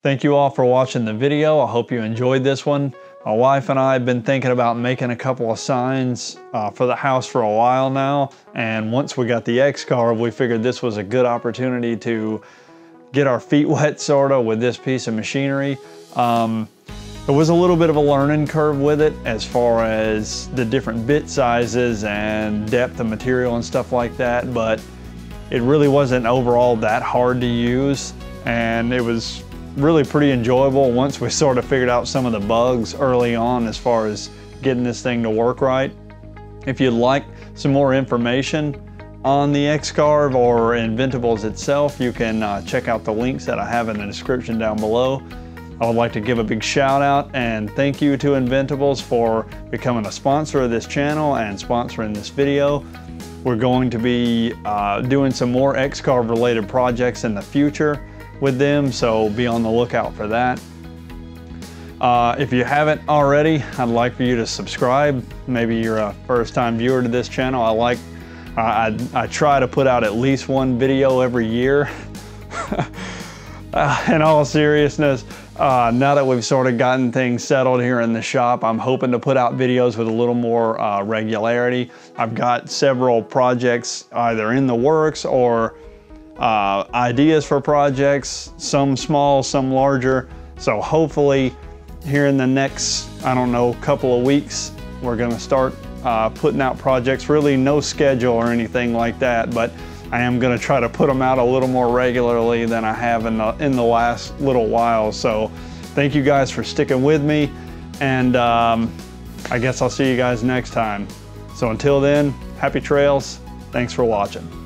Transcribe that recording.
Thank you all for watching the video. I hope you enjoyed this one. My wife and I have been thinking about making a couple of signs for the house for a while now. And once we got the x-carve, we figured this was a good opportunity to get our feet wet sort of with this piece of machinery. There was a little bit of a learning curve with it as far as the different bit sizes and depth of material and stuff like that, but it really wasn't overall that hard to use, and it was really pretty enjoyable once we sort of figured out some of the bugs early on as far as getting this thing to work right. If you'd like some more information on the x-carve or Inventables itself, you can check out the links that I have in the description down below. I would like to give a big shout out and thank you to Inventables for becoming a sponsor of this channel and sponsoring this video. We're going to be doing some more x-carve related projects in the future with them, so be on the lookout for that. If you haven't already, I'd like for you to subscribe. Maybe you're a first-time viewer to this channel. I try to put out at least one video every year. In all seriousness, now that we've sort of gotten things settled here in the shop, I'm hoping to put out videos with a little more regularity. I've got several projects either in the works or ideas for projects, some small, some larger. So hopefully here in the next, I don't know, couple of weeks, we're gonna start putting out projects. Really no schedule or anything like that, but I am gonna try to put them out a little more regularly than I have in the last little while. So thank you guys for sticking with me, and I guess I'll see you guys next time. So until then, happy trails. Thanks for watching.